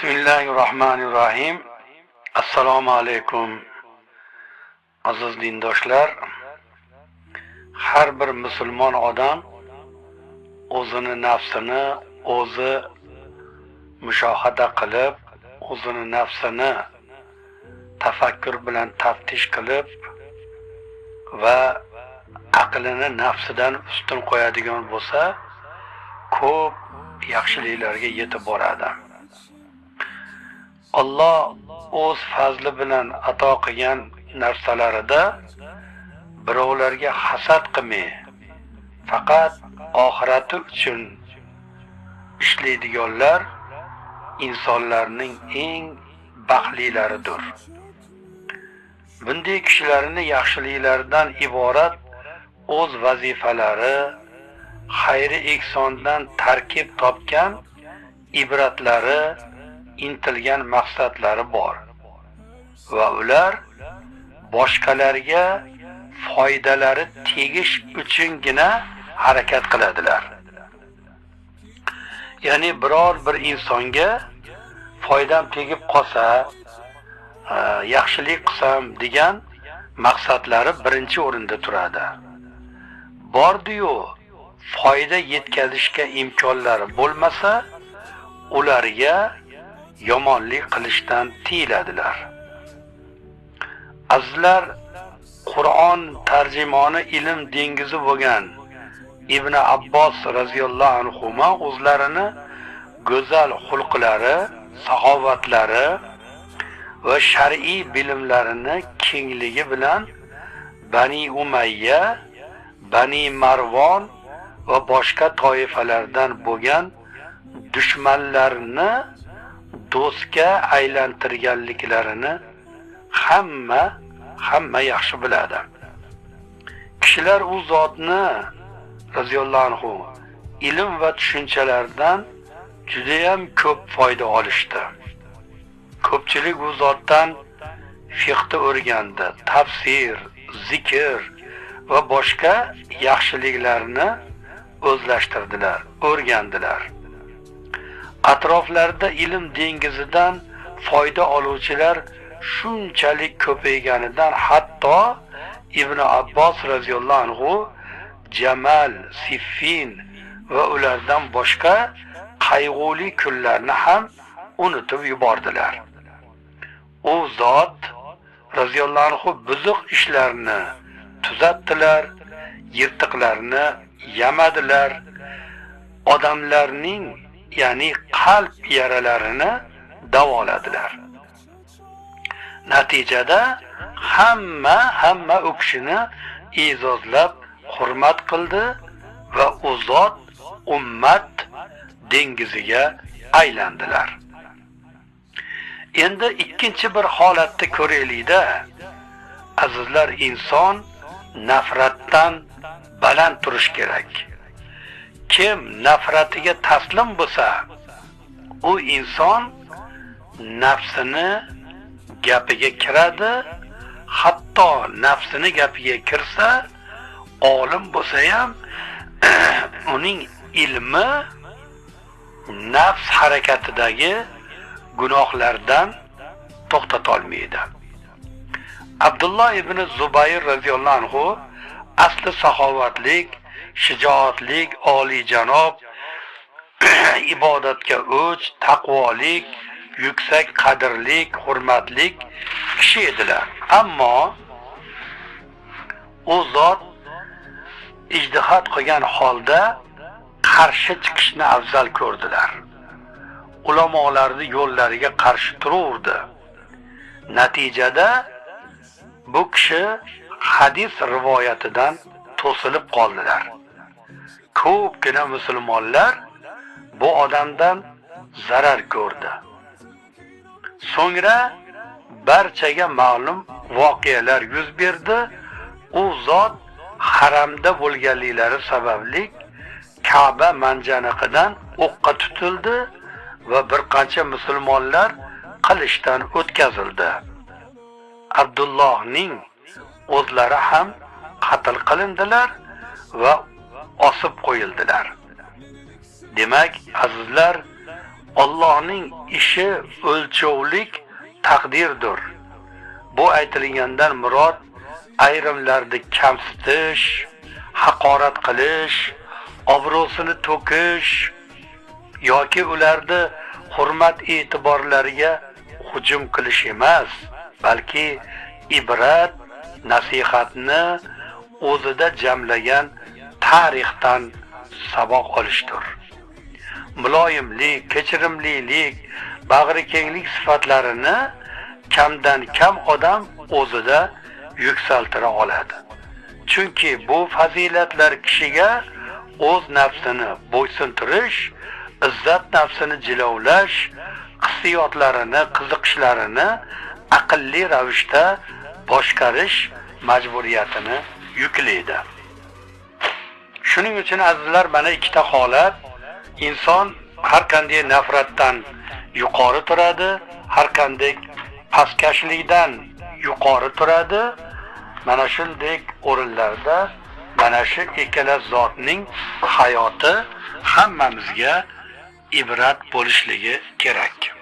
Bismillahirrahmanirrahim. Assalomu alaykum aziz dindoshlar. Har bir musulmon odam o'zini nafsini o'zi mushohada qilib, o'zini nafsini tafakkur bilan taftish qilib va aqlini nafsidan ustun qo'yadigan bo'lsa, ko'p yaxshiliklarga yetib boradi. Alloh o'z fazli bilan ato qilgan narsalarida birovlarga hasad qilmay, faqat oxirati uchun ishlaydiganlar insonlarning eng baxtlilaridir. Bunday kishilarning yaxshiliklaridan iborat o'z vazifalari, xayri ehsondan tarkib topgan ibratlari, intilgan maqsadlari bor va ular boshqalarga foydalari tegish uchungina harakat qiladilar. Ya'ni biror bir insonga foydam tegib qolsa, yaxshilik qilsam degan maqsadlari birinchi o'rinda turadi. Bordi-yu, foyda yetkazishga imkonlari bo'lmasa, ularga yomonlik qilishdan tiyiladilar. Azizlar, Qur'on tarjimoni ilm dengizi bo'lgan Ibn Abbos radhiyallohu anhu o'zlarini go'zal xulqlari, saxovatlari va shar'iy bilimlarini kengligi bilan Bani Umayya, Bani Marvon va boshqa toifalardan bo'lgan dushmanlarni do'stga aylantirganliklarini hamma yaxshi biladi. Kishilar u zotni radhiyallohu anhu ilm va tushunchalardan juda ham ko'p foyda olishdi. Ko'pchilik u zotdan fiqhni o'rgandi, tafsir, zikr va boshqa yaxshiliklarni o'zlashtirdilar, o'rgandilar. Atroflarda ilm dengizidan foyda oluvchilar shunchalik ko'payganidan hatto Ibn Abbos radhiyallohu anhu Jamal, Siffin va ulardan boshqa qayg'uli kunlarni ham unutib yubordilar. U zot radhiyallohu anhu buzuq ishlarni tuzatdilar, yirtiqlarni yamadilar, odamlarning ya'ni qalb yaralarini davoladilar. Natijada hamma u kishini e'zozlab hurmat qildi va u zot ummat dengiziga aylandilar. Endi ikkinchi bir holatni ko'raylik-da. Azizlar, inson nafratdan baland turish kerak. Kim nafratiga taslim bo'lsa, u inson nafsini gapiga kiradi. Hatto nafsini gapiga kirsa, olim bo'lsa ham uning ilmi nafs harakatidagi gunohlardan to'xtata olmaydi. Abdullah ibn Zubayr radhiyallohu anhu asli saxovatlik, shijoatlik, oliyjanob, ibodatga o'ch, taqvolik, yuksak qadrlik, hurmatlik kishi edilar. Ammo u zot ijtihod qilgan holda qarshi chiqishni afzal ko'rdilar. Ulamolarning yo'llariga qarshi tururdi. Natijada bu kishi hadis rivoyatidan to'silib qoldilar. Ko'pgina musulmonlar bu odamdan zarar ko'rdi. So'ngra barchaga ma'lum voqealar yuz berdi. U zot haramda bo'lganliklari sababli Ka'ba manjaniqidan o'qqa tutildi va bir qancha musulmonlar qilichdan o'tkazildi. Abdullohning o'zlari ham qatl qilindilar va osib qo'yildilar. Demak, azizlar, Allohning ishi o'lchovlik taqdirdir. Bu aytilgandan murod ayrimlarni kamsitish, haqorat qilish, obro'sini to'kish yoki ularni hurmat e'tiborlariga hujum qilish emas, balki ibrat, nasihatni o'zida jamlagan tarixdan saboq olishdir. Muloyimlik, kechirimlilik, bag'rikenglik sifatlarini kamdan kam odam o'zida yuksaltira oladi. Chunki bu fazilatlar kishiga o'z nafsini bo'ysuntirish, izzat nafsini jilovlash, hissiyotlarini, qiziqishlarini aqlli ravishda boshqarish majburiyatini yuklaydi. Shuning uchun azizlar, mana ikkita holat inson har qanday nafratdan yuqori turadi, har qanday pastkashlikdan yuqori turadi. Mana shunday o'rinlarda mana shu ikkala zotning hayoti hammamizga ibrat bo'lishligi kerak.